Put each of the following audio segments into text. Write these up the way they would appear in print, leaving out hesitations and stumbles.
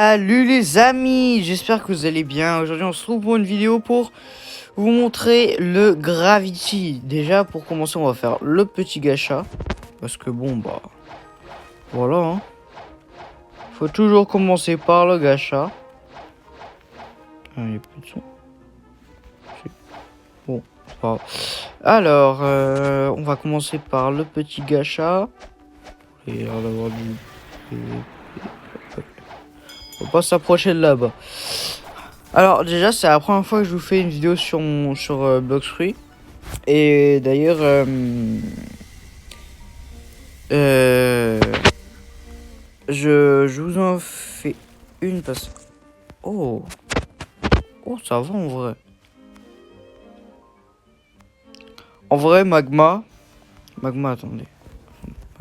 Salut les amis, j'espère que vous allez bien. Aujourd'hui on se retrouve pour une vidéo pour vous montrer le Gravity. Déjà pour commencer on va faire le petit gacha. Parce que bon bah voilà hein. Faut toujours commencer par le gacha. Ah, il y a plus de son. Bon, c'est pas grave. Alors on va commencer par le petit gacha. Et l'air d'avoir du... Faut pas s'approcher de là-bas. Alors déjà c'est la première fois que je vous fais une vidéo sur Blox Fruit. Et d'ailleurs je vous en fais une parce... Oh ça va en vrai. En vrai Magma attendez.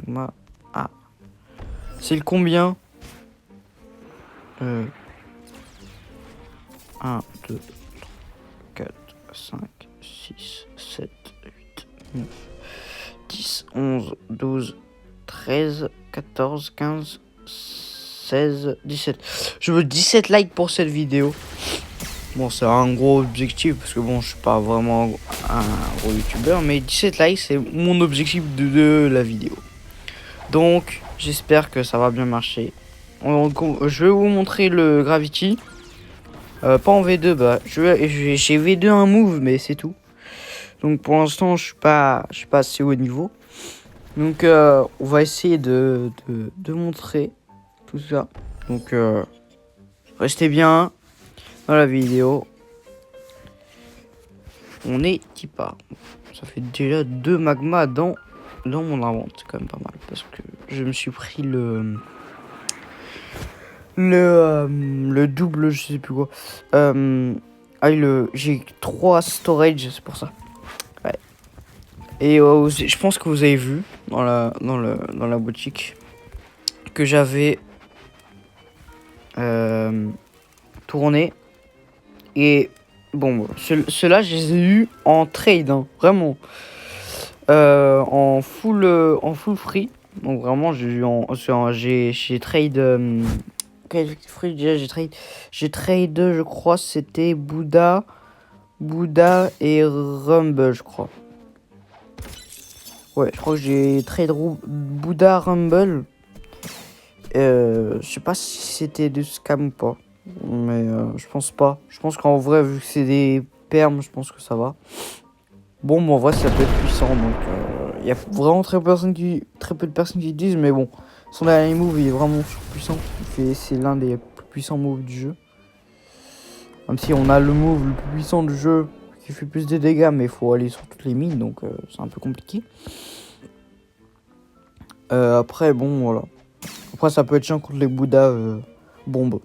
Magma c'est le combien 1, 2, 4, 5, 6, 7, 8, 9, 10, 11, 12, 13, 14, 15, 16, 17. Je veux 17 likes pour cette vidéo. Bon, c'est un gros objectif parce que bon, je suis pas vraiment un gros youtubeur, mais 17 likes, c'est mon objectif de la vidéo. Donc, j'espère que ça va bien marcher. Je vais vous montrer le Gravity. Pas en V2, bah j'ai V2 un move, mais c'est tout. Donc pour l'instant, je suis pas assez haut niveau. Donc on va essayer de montrer tout ça. Donc restez bien dans la vidéo. On est Tipa. Ça fait déjà 2 magmas dans mon invente, c'est quand même pas mal parce que je me suis pris le double, je sais plus quoi. J'ai 3 storage, c'est pour ça. Ouais. Et je pense que vous avez vu dans la boutique que j'avais tourné. Et bon, ceux-là, je les ai eu en trade, hein, vraiment. En full free. Donc vraiment, j'ai trade... Quel fruit déjà j'ai trade, je crois c'était Bouddha et Rumble, je crois. Ouais, je crois que j'ai trade Bouddha Rumble. Je sais pas si c'était du scam ou pas, mais je pense pas. Je pense qu'en vrai, vu que c'est des permes, je pense que ça va. Bon, en vrai, ça peut être puissant, donc il y a vraiment très peu de personnes qui disent, mais bon, son dernier move il est vraiment puissant. C'est l'un des plus puissants moves du jeu. Même si on a le move le plus puissant du jeu qui fait plus de dégâts, mais il faut aller sur toutes les mines, donc c'est un peu compliqué. Après, bon, voilà. Après, ça peut être chiant contre les Bouddhas bombes.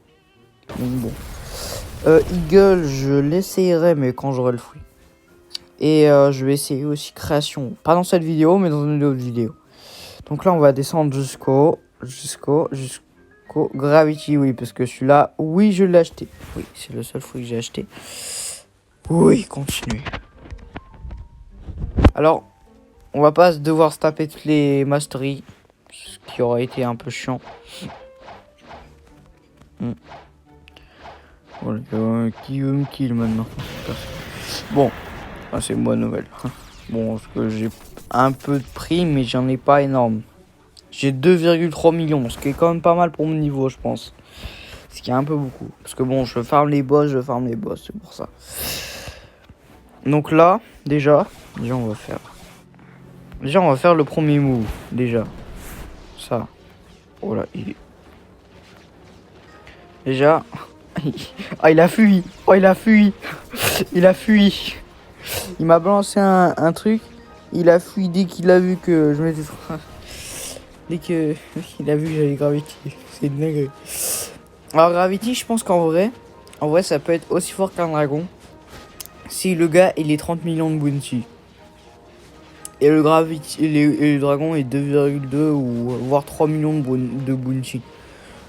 Donc bon. Eagle, je l'essayerai, mais quand j'aurai le fruit. Et je vais essayer aussi création. Pas dans cette vidéo, mais dans une autre vidéo. Donc là, on va descendre jusqu'au Gravity, oui, parce que celui-là, oui, je l'ai acheté. Oui, c'est le seul fruit que j'ai acheté. Oui, continuez. Alors, on va pas devoir se taper toutes les masteries, ce qui aurait été un peu chiant. Voilà, qui veut me kill maintenant? Bon, c'est une bonne nouvelle. Bon, parce que j'ai un peu de prix, mais j'en ai pas énorme. J'ai 2,3 millions, ce qui est quand même pas mal pour mon niveau, je pense. Ce qui est un peu beaucoup. Parce que bon, je farm les boss, c'est pour ça. Donc là, déjà on va faire. Déjà, on va faire le premier move, déjà. Ça. Oh là, déjà... Ah, il a fui. Oh, il a fui. Il a fui. Il m'a balancé un truc. Il a fui dès qu'il a vu que je m'étais... Dès que il a vu que j'avais Gravity. C'est une dinguerie. Alors Gravity, je pense qu'en vrai, ça peut être aussi fort qu'un dragon. Si le gars, il est 30 millions de bounty. Et le Gravity, et le dragon est 2,2 ou voire 3 millions de bounty.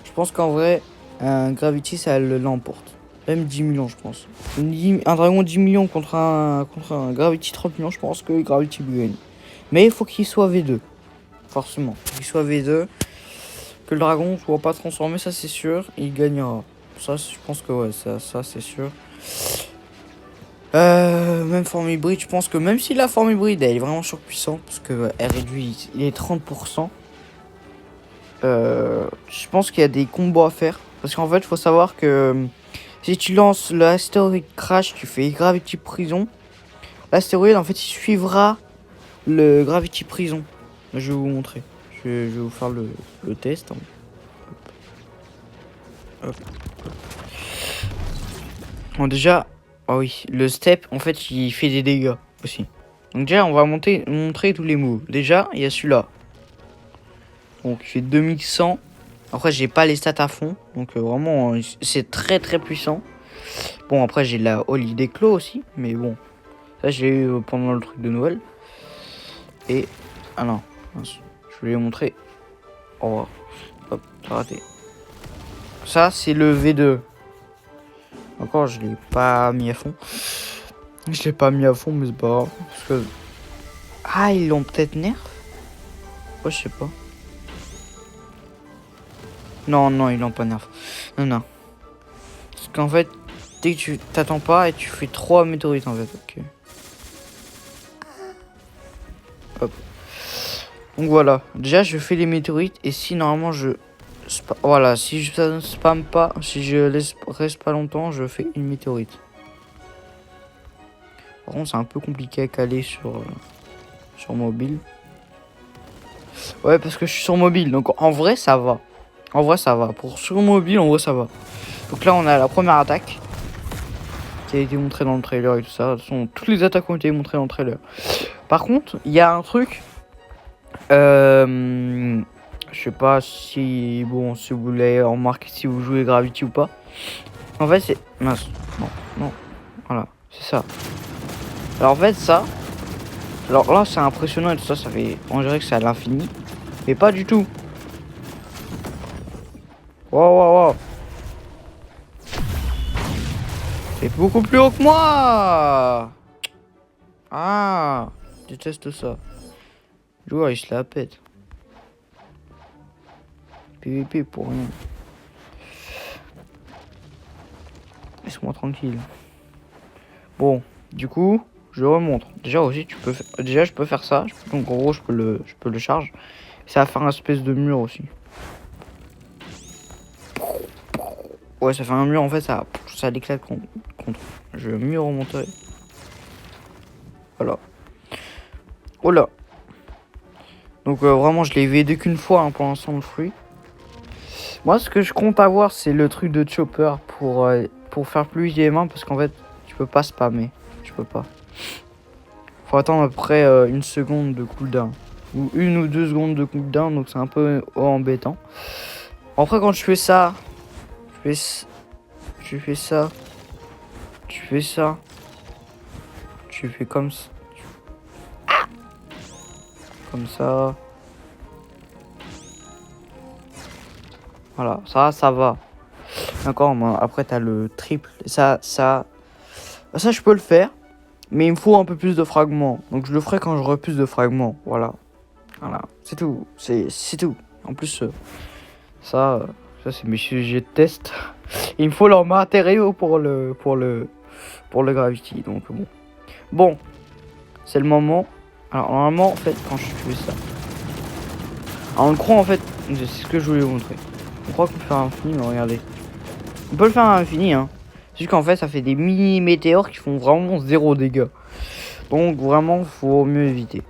Je pense qu'en vrai, un Gravity, ça l'emporte. Même 10 millions, je pense. Un dragon 10 millions contre un Gravity 30 millions, je pense que Gravity lui gagne. Mais il faut qu'il soit V2. Forcément. Il faut qu'il soit V2. que le dragon soit pas transformé, ça c'est sûr. Il gagnera. Ça, je pense que ouais, ça c'est sûr. Même forme hybride, je pense que même si la forme hybride elle est vraiment surpuissante, parce que elle réduit, il est 30%. Je pense qu'il y a des combos à faire. Parce qu'en fait, il faut savoir que si tu lances l'astéroïde Crash, tu fais Gravity Prison. L'astéroïde, en fait, il suivra le Gravity Prison. Je vais vous montrer. Je vais vous faire le test. Hop. Bon, déjà, ah oui, le step, en fait, il fait des dégâts aussi. Donc déjà, on va montrer tous les moves. Déjà, il y a celui-là. Donc, il fait 2100. Après, j'ai pas les stats à fond. Donc, vraiment, c'est très très puissant. Bon, après, j'ai la Holiday Claw aussi. Mais bon, ça, j'ai eu pendant le truc de Noël. Et. Ah non, mince, je voulais montrer. Au revoir. Hop, j'ai raté. Ça, c'est le V2. Encore, je l'ai pas mis à fond. Je l'ai pas mis à fond, mais c'est pas grave. Parce que... Ah, ils l'ont peut-être nerf. Ouais, je sais pas. Non, non, ils l'ont pas nerf. Non, non. Parce qu'en fait, dès que tu t'attends pas et tu fais 3 météorites en fait. Ok. Hop. Donc voilà. Déjà, je fais les météorites et si normalement je... Voilà, si je spam pas, si je reste pas longtemps, je fais une météorite. Par contre, c'est un peu compliqué à caler sur mobile. Ouais, parce que je suis sur mobile, donc en vrai, ça va. En vrai, ça va. Pour sur mobile, en vrai, ça va. Donc là, on a la première attaque qui a été montrée dans le trailer et tout ça. De toute façon, toutes les attaques ont été montrées dans le trailer. Par contre, il y a un truc. Je sais pas si... Bon, si vous l'avez remarqué, si vous jouez Gravity ou pas. En fait, c'est... Mince. Non, non. Voilà, c'est ça. Alors en fait, ça... Alors là, c'est impressionnant et tout ça, ça fait... On dirait que c'est à l'infini. Mais pas du tout. Wow, wow, wow. C'est beaucoup plus haut que moi. Ah, je déteste ça. Le joueur, il se la pète. PVP pour rien. Laisse-moi tranquille. Bon, du coup, je remonte. Déjà aussi, tu peux déjà je peux faire ça. Donc en gros, je peux le charge. Ça va faire un espèce de mur aussi. Ouais, ça fait un mur en fait, ça l'éclate contre. Je vais mieux remonter. Voilà. Oh là. Donc vraiment, je l'ai V2 qu'une fois hein, pour l'instant le fruit. Moi, ce que je compte avoir, c'est le truc de chopper pour faire plus vite les mains parce qu'en fait, tu peux pas spammer. Je peux pas. Faut attendre après une seconde de cooldown. Ou 1 ou 2 secondes de cooldown, donc c'est un peu embêtant. Après, quand je fais ça, tu fais ça, tu fais ça, tu fais comme ça. Comme ça. Voilà, ça va. D'accord, après t'as le triple. Ça, je peux le faire. Mais il me faut un peu plus de fragments. Donc je le ferai quand j'aurai plus de fragments. Voilà. Voilà. C'est tout. C'est tout. En plus, ça c'est mes sujets de test. Il me faut leurs matériaux pour le Gravity. Donc bon. Bon. C'est le moment. Alors normalement, en fait, quand je fais ça. Alors on le croit en fait. C'est ce que je voulais vous montrer. On croit qu'on peut faire un infini, mais regardez. On peut le faire à infini, hein. C'est juste qu'en fait, ça fait des mini météores qui font vraiment 0 dégâts. Donc, vraiment, faut mieux éviter.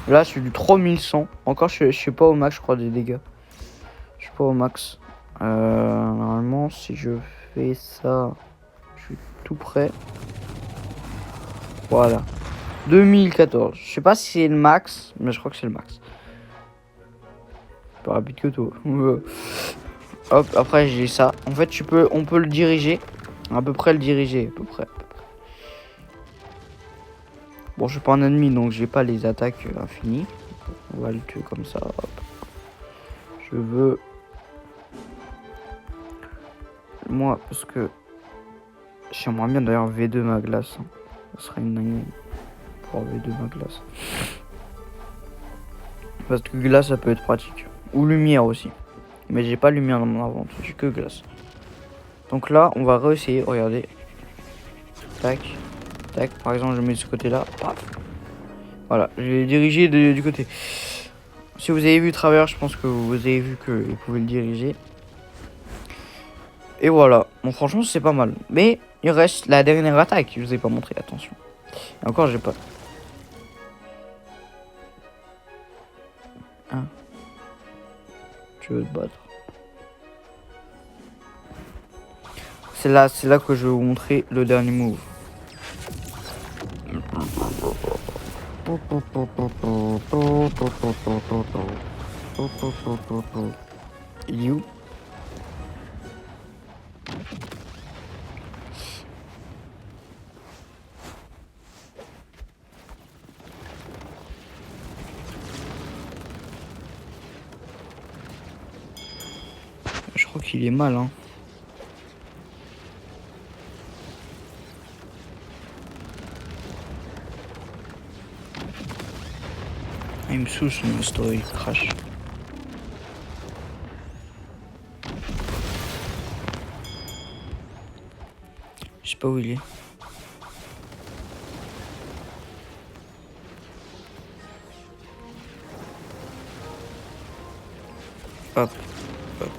Là, je suis du 3100. Encore, je suis pas au max, je crois, des dégâts. Je suis pas au max. Normalement, si je fais ça, je suis tout prêt. Voilà. 2014. Je sais pas si c'est le max, mais je crois que c'est le max. Pas rapide que toi. Hop, après j'ai ça. En fait, on peut le diriger. À peu près le diriger, à peu près. Bon, je suis pas un ennemi, donc j'ai pas les attaques infinies. On va le tuer comme ça. Hop. Je veux... Moi, parce que... J'aimerais bien d'ailleurs V2 ma glace. Hein. Ça serait une dinguerie pour V2 ma glace. Parce que glace, ça peut être pratique. ou lumière aussi. Mais j'ai pas lumière dans mon inventaire, j'ai que glace. Donc là, on va réessayer. Regardez. Tac. Tac. Par exemple, je mets de ce côté-là. Paf. Voilà, je l'ai dirigé du côté. Si vous avez vu travers, je pense que vous avez vu que vous pouvez le diriger. Et voilà. Bon, franchement, c'est pas mal. Mais il reste la dernière attaque. Je vous ai pas montré. Attention. Et encore, j'ai pas. Hein? Tu veux te battre? C'est là que je vais vous montrer le dernier move. Il est où? Je crois qu'il est mal, hein. Il me saoule son story crash. Je sais pas où il est. Hop, hop.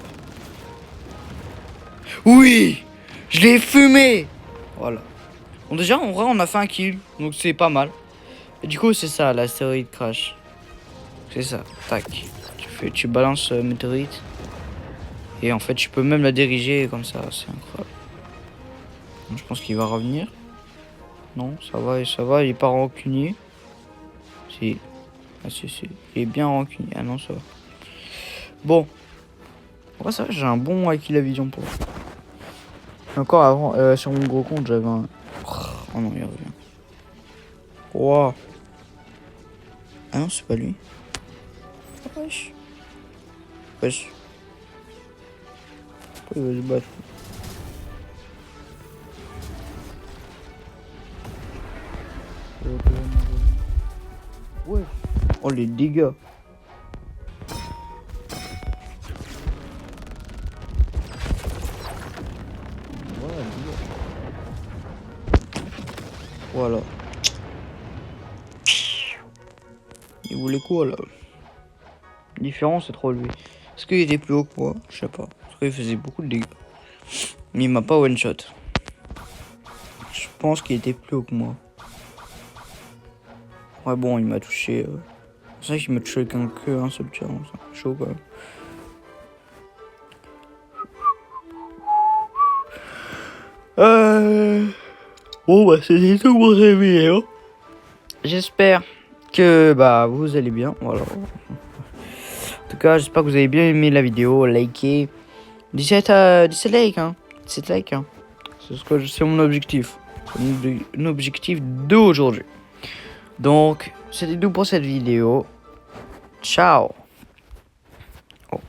Oui, je l'ai fumé. Voilà. Bon déjà en vrai on a fait un kill, donc c'est pas mal. Et du coup c'est ça l'astéroïde crash. C'est ça, tac. Tu balances météorite. Et en fait tu peux même la diriger comme ça, c'est incroyable. Donc, je pense qu'il va revenir. Non, ça va, il est pas rancunier. Si. Ah si, si. Il est bien rancunier. Ah non, ça va. Bon. Ouais, ça va, j'ai un bon acquis la vision pour. Encore avant, sur mon gros compte, j'avais un. Oh non, il revient. Wow. Ah non, c'est pas lui. Wesh. Wesh. Pourquoi il va se battre? Ouais. Oh les dégâts. Voilà. Il voulait quoi là? Différent, c'est trop lui. Est-ce qu'il était plus haut que moi? Je sais pas. Parce qu'il faisait beaucoup de dégâts. Mais il m'a pas one shot. Je pense qu'il était plus haut que moi. Ouais bon, il m'a touché. C'est vrai qu'il m'a touché qu'un seul tir. C'est chaud quand même. Bon bah c'était tout pour cette vidéo. J'espère que bah vous allez bien. Voilà. En tout cas, j'espère que vous avez bien aimé la vidéo. Likez. 17 likes hein. 17 likes hein. C'est mon objectif. C'est mon objectif d'aujourd'hui. Donc, c'était tout pour cette vidéo. Ciao. Oh,